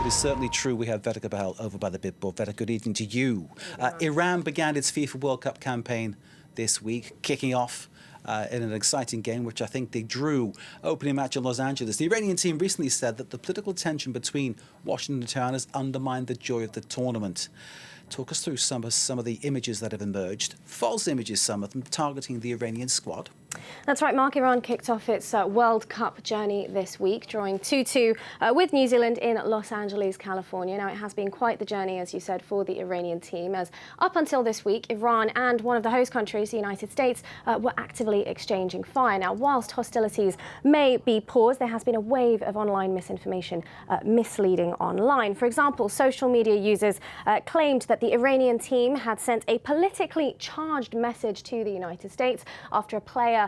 It's certainly true. We have Vedek Bahal over by the bit board. Vedek, good evening to you. Iran began its FIFA World Cup campaign this week, kicking off in an exciting game, which I think they drew. Opening match in Los Angeles. The Iranian team recently said that the political tension between Washington and Tehran has undermined the joy of the tournament. Talk us through some of the images that have emerged. False images, some of them, targeting the Iranian squad. That's right, Mark. Iran kicked off its World Cup journey this week, drawing 2-2 with New Zealand in Los Angeles, California. Now, it has been quite the journey, as you said, for the Iranian team, as up until this week, Iran and one of the host countries, the United States, were actively exchanging fire. Now, whilst hostilities may be paused, there has been a wave of online misinformation, misleading online. For example, social media users claimed that the Iranian team had sent a politically charged message to the United States after a player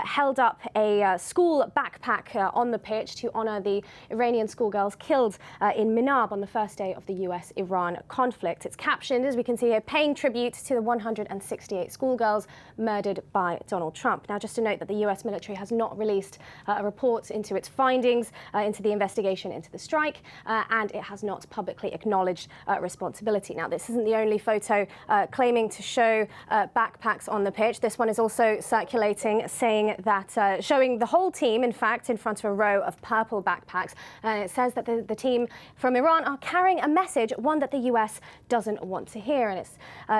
held up a school backpack on the pitch to honour the Iranian schoolgirls killed in Minab on the first day of the US-Iran conflict. It's captioned, as we can see here, paying tribute to the 168 schoolgirls murdered by Donald Trump. Now, just to note that the US military has not released a report into its findings, into the investigation into the strike, and it has not publicly acknowledged responsibility. Now, this isn't the only photo claiming to show backpacks on the pitch. This one is also circulating, saying that showing the whole team, in fact, in front of a row of purple backpacks. And it says that the team from Iran are carrying a message, one that the US doesn't want to hear. And it's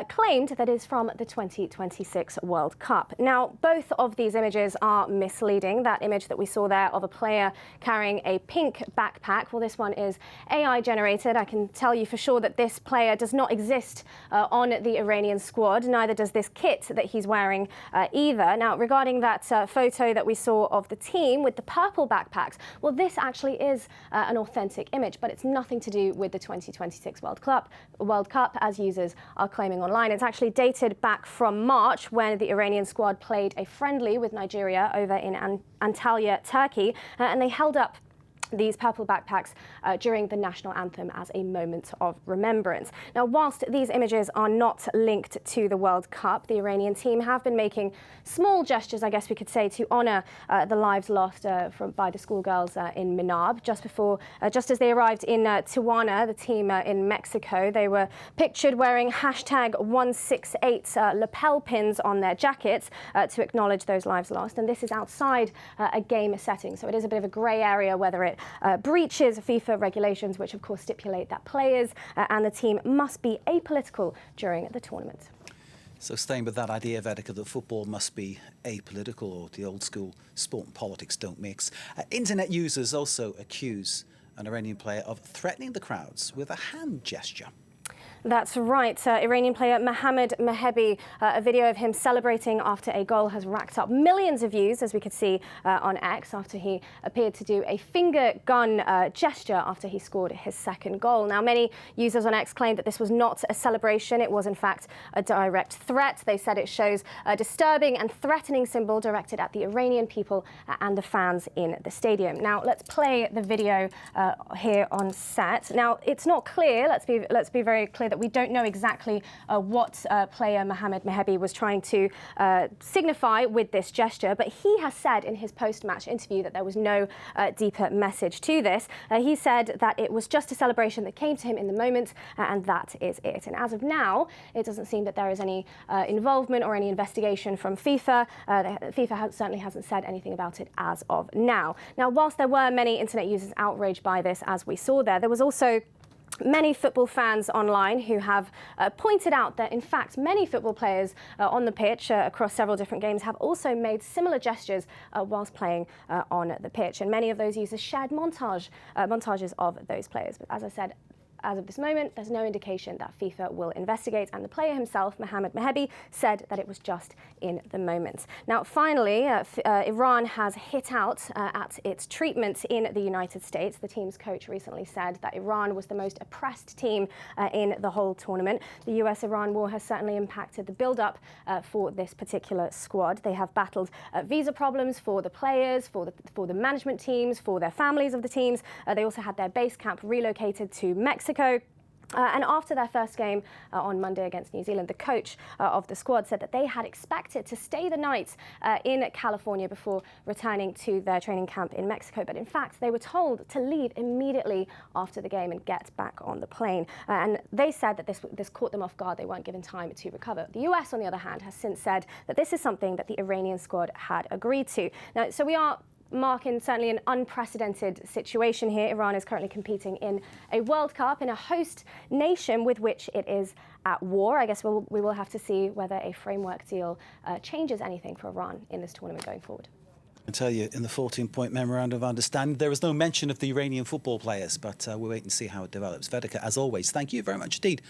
claimed that it's from the 2026 World Cup. Now, both of these images are misleading. That image that we saw there of a player carrying a pink backpack, well, this one is AI generated. I can tell you for sure that this player does not exist on the Iranian squad. Neither does this kit that he's wearing either. Now, regarding that photo that we saw of the team with the purple backpacks, well, this actually is an authentic image, but it's nothing to do with the 2026 World Cup, as users are claiming online. It's actually dated back from March, when the Iranian squad played a friendly with Nigeria over in Antalya, Turkey, and they held up these purple backpacks during the national anthem as a moment of remembrance. Now, whilst these images are not linked to the World Cup, the Iranian team have been making small gestures, I guess we could say, to honour the lives lost by the schoolgirls in Minab. Just as they arrived in Tijuana, the team in Mexico, they were pictured wearing #168 lapel pins on their jackets to acknowledge those lives lost. And this is outside a game setting, so it is a bit of a grey area whether it breaches FIFA regulations, which of course stipulate that players and the team must be apolitical during the tournament. So staying with that idea, Vedek, that football must be apolitical, or the old school sport and politics don't mix. Internet users also accuse an Iranian player of threatening the crowds with a hand gesture. That's right. Iranian player Mohamed Mohebi, a video of him celebrating after a goal has racked up millions of views, as we could see on X, after he appeared to do a finger gun gesture after he scored his second goal. Now, many users on X claimed that this was not a celebration. It was, in fact, a direct threat. They said it shows a disturbing and threatening symbol directed at the Iranian people and the fans in the stadium. Now, let's play the video here on set. Now, it's not clear. Let's be very clear that we don't know exactly what player Mohamed Mohebi was trying to signify with this gesture, but he has said in his post-match interview that there was no deeper message to this. He said that it was just a celebration that came to him in the moment, and that is it. And as of now, it doesn't seem that there is any involvement or any investigation from FIFA. FIFA certainly hasn't said anything about it as of now. Now, whilst there were many internet users outraged by this, as we saw there was also many football fans online who have pointed out that, in fact, many football players on the pitch across several different games have also made similar gestures whilst playing on the pitch. And many of those users shared montages of those players. But as I said, as of this moment, there's no indication that FIFA will investigate, and the player himself, Mohamed Mohebi, said that it was just in the moment. Now, finally, Iran has hit out at its treatment in the United States. The team's coach recently said that Iran was the most oppressed team in the whole tournament. The US-Iran war has certainly impacted the build-up for this particular squad. They have battled visa problems for the players, for the management teams, for their families of the teams. They also had their base camp relocated to Mexico. And after their first game on Monday against New Zealand, the coach of the squad said that they had expected to stay the night in California before returning to their training camp in Mexico. But in fact, they were told to leave immediately after the game and get back on the plane. And they said that this caught them off guard. They weren't given time to recover. The US, on the other hand, has since said that this is something that the Iranian squad had agreed to. Now, so we are marking certainly an unprecedented situation here. Iran is currently competing in a World Cup in a host nation with which it is at war. I guess we will have to see whether a framework deal changes anything for Iran in this tournament going forward. I tell you, in the 14-point memorandum of understanding, there is no mention of the Iranian football players, but we'll wait and see how it develops. Vedika, as always, thank you very much indeed